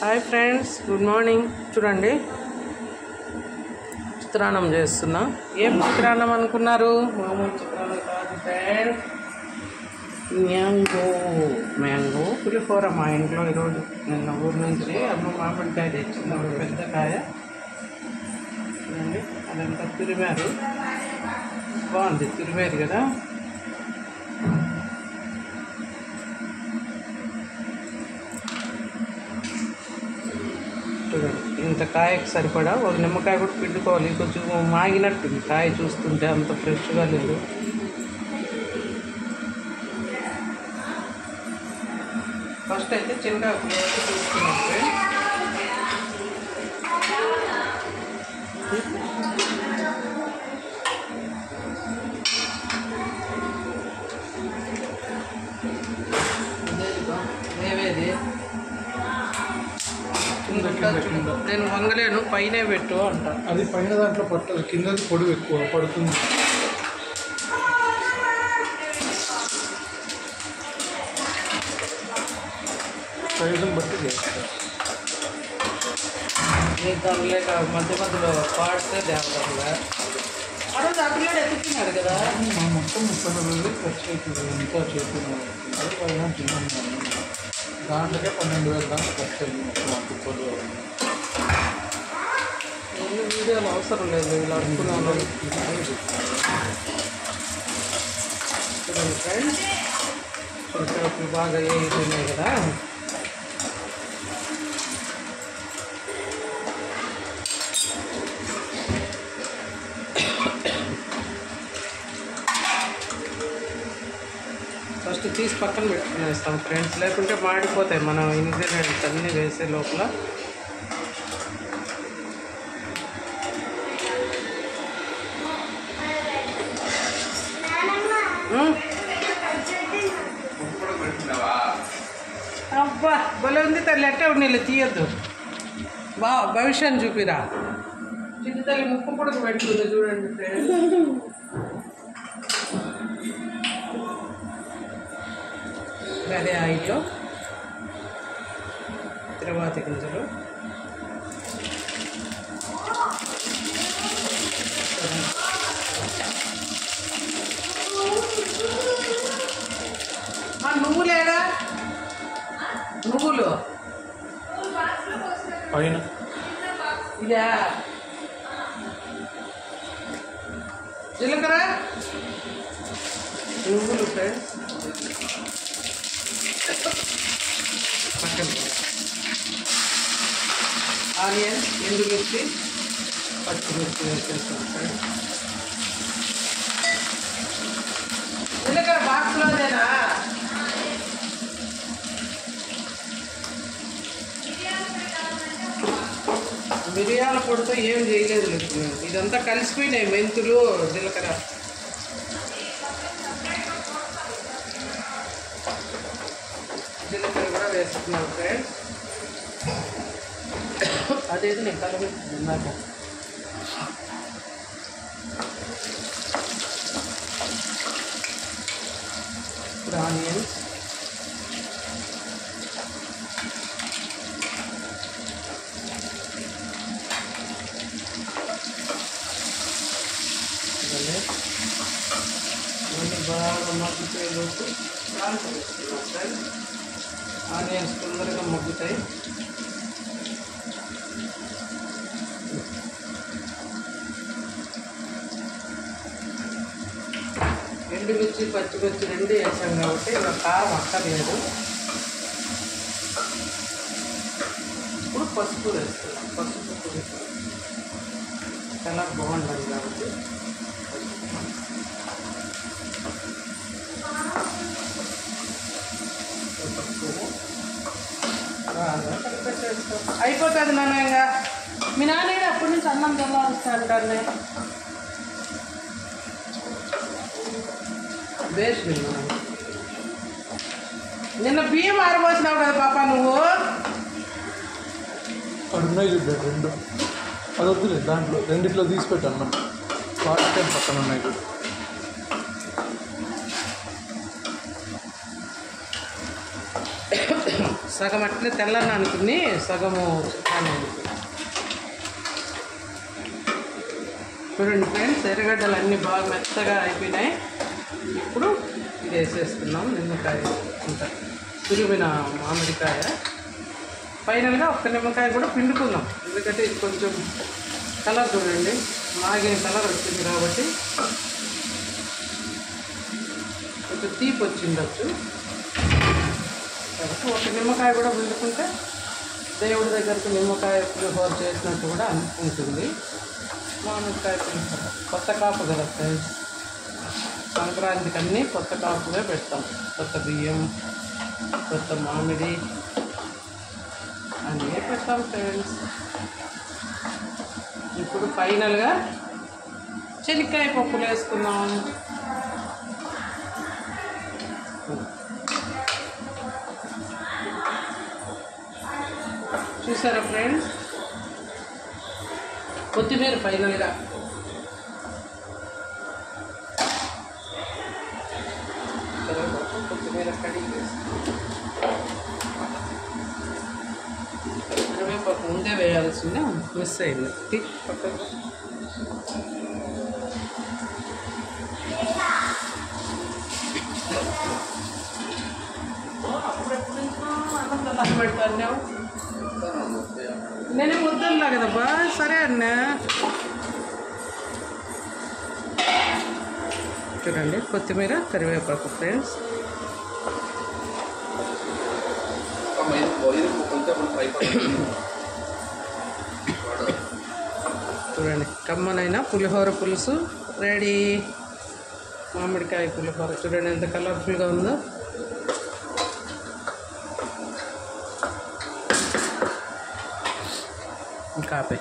Hi friends, good morning. చూడండి, చిత్రాన్నం చేస్తున్నా. ఏం చిత్రాన్నం అనుకున్నారు? మామూలు చిత్రాన్నం కాదు ఫ్రెండ్స్, మ్యాంగో పులిహోర. మా ఇంట్లో ఈరోజు నిన్న ఊరి నుంచి అమ్మ మామిడికాయ తెచ్చింది, పెద్ద కాయ. చూడండి, అదంతా తురిమారు, బాగుంది, తురిమారు కదా. ఇంత కాయకు సరిపడా ఒక నిమ్మకాయ కూడా పిండుకోవాలి. కొంచెం మాగినట్టుంది కాయ, చూస్తుంటే అంత ఫ్రెష్గా లేదు. ఫస్ట్ అయితే చిన్నకాయ చూసుకున్నాం. ఏవేది నేను వంగలేను, పైన పెట్టు అంట. అది పైన దాంట్లో పట్టదు, కిందది పొడుగు ఎక్కువ పడుతుంది. సైజుని బట్టి చేస్తారు. లేక మధ్య మధ్యలో పాడితే దేవతగా ఆ రోజు అక్కడ ఎత్తుకున్నాడు కదా. మా మొత్తం 30,000 ఖర్చు అవుతుంది, ఎంతో చేస్తున్నాం. అది పైన చిన్న దాంట్లోకే 12,000 దాకా ఖర్చు అయింది మొత్తం కుప్పలు. వీడియోలు అవసరం లేదు, ఇలా అనుకున్నాను. చూడండి ఫ్రెండ్స్, కొంచెం బాగా వేస్తున్నాయి కదా. ఫస్ట్ తీసి పక్కన పెట్టుకునేస్తాం ఫ్రెండ్స్, లేకుంటే మాడిపోతాయి మనం ఇంగ్రీడియంట్స్ అన్నీ వేసే లోపల. అబ్బా భలే ఉంది తల్లి, ఎట్టే నీళ్ళు తీయద్దు, భవిష్యాన్ని చూపిరా. చిన్న తల్లి ముక్కు పొడకు పెట్టుకుంది చూడండి ఫ్రెండ్స్. అదే ఆయిల్లో తిరువాతి గింజలు, నువ్వులేడా, నువ్వులు పైన ఇదా, జీలకర్ర, నువ్వులు ఫ్రెండ్స్. ఆనియన్, ఎండుమిర్చి, పచ్చిమిర్చి వేసేస్తాం ఫ్రెండ్స్. జీలకర్ర బాక్స్లోదేనా? మిరియాల పొడితో ఏం చేయలేదు లేదు, ఇదంతా కలిసిపోయినాయి. మెంతులు, జీలకర్ర, జీలకర్ర కూడా వేసుకున్నాను ఫ్రెండ్స్. అదేది నేను కలిపి నాకు ఇప్పుడు ఆనియన్స్, ఇవన్నీ బాగా మగ్గిపోయేలోపు సాల్ట్ వేసుకున్నాం ఫ్రెండ్స్. ఆనియన్స్ తొందరగా మగ్గుతాయి. ఎండుమిర్చి, పచ్చిమిర్చి రెండు వేసాం కాబట్టి ఇలా కారం అక్కర్లేదు. ఇప్పుడు పసుపు వేస్తున్నాం. పసుపు పొడి చాలా బాగుంటుంది కాబట్టి అయిపోతుంది నాన్న. ఇంకా మీ నాన్న అప్పటి నుంచి అన్నం తెల్లారుస్తా అంటారు. బేస్ట్ నిన్న బియ్యం ఆరబోసినావు కదా పాప నువ్వు. అడుగున్నాయి చూద్దాం రెండు, అది వద్దులే, దాంట్లో రెండిట్లో తీసి పెట్టాను. వాటర్ పక్కన ఉన్నాయి చూడు. సగం అట్లే తెల్లని అనుకుని సగము అనేది. చూడండి ఫ్రెండ్స్, ఎర్రగడ్డలు అన్నీ బాగా మెత్తగా అయిపోయినాయి. ఇప్పుడు ఇది వేసేస్తున్నాం నిమ్మకాయ, ఇంకా తురిమిన మామిడికాయ. ఫైనల్గా ఒక్క నిమ్మకాయ కూడా పిండుకుందాం, ఎందుకంటే ఇది కొంచెం కలర్ చూడండి మాగిన కలర్ వచ్చింది కాబట్టి కొంచెం తీపి వచ్చిండొచ్చు. కాబట్టి ఒక నిమ్మకాయ కూడా పిండుకుంటే దేవుడి దగ్గరకు నిమ్మకాయ పులిహోర చేసినట్టు కూడా ఉంటుంది. మామిడికాయ పులిహోర కొత్త కాపు కదా ఫ్రెండ్స్, సంక్రాంతికి అన్నీ కొత్త కాపుగా పెడతాం. కొత్త బియ్యం, కొత్త మామిడి అన్నీ పెడతాం ఫ్రెండ్స్. ఇప్పుడు ఫైనల్గా శనక్కాయ పప్పులు వేసుకున్నాం. చూసారా ఫ్రెండ్స్, కొత్తిమీర ఫైనల్గా. కొత్తిమీర కడిగి కరివేపాకు ముందే వేయాల్సిందే, మిస్ అయింది. పక్కకు అన్నం పెడతాను. నేనే వద్దన్నా కదబ్బా, సరే అన్నా. చూడండి కొత్తిమీర కరివేపాకు ఫ్రెండ్స్. చూడండి కమ్మనైనా పులిహోర పులుసు రెడీ. మామిడికాయ పులిహోర చూడండి ఎంత కలర్ఫుల్గా ఉందో. ఇంకా ఆపే.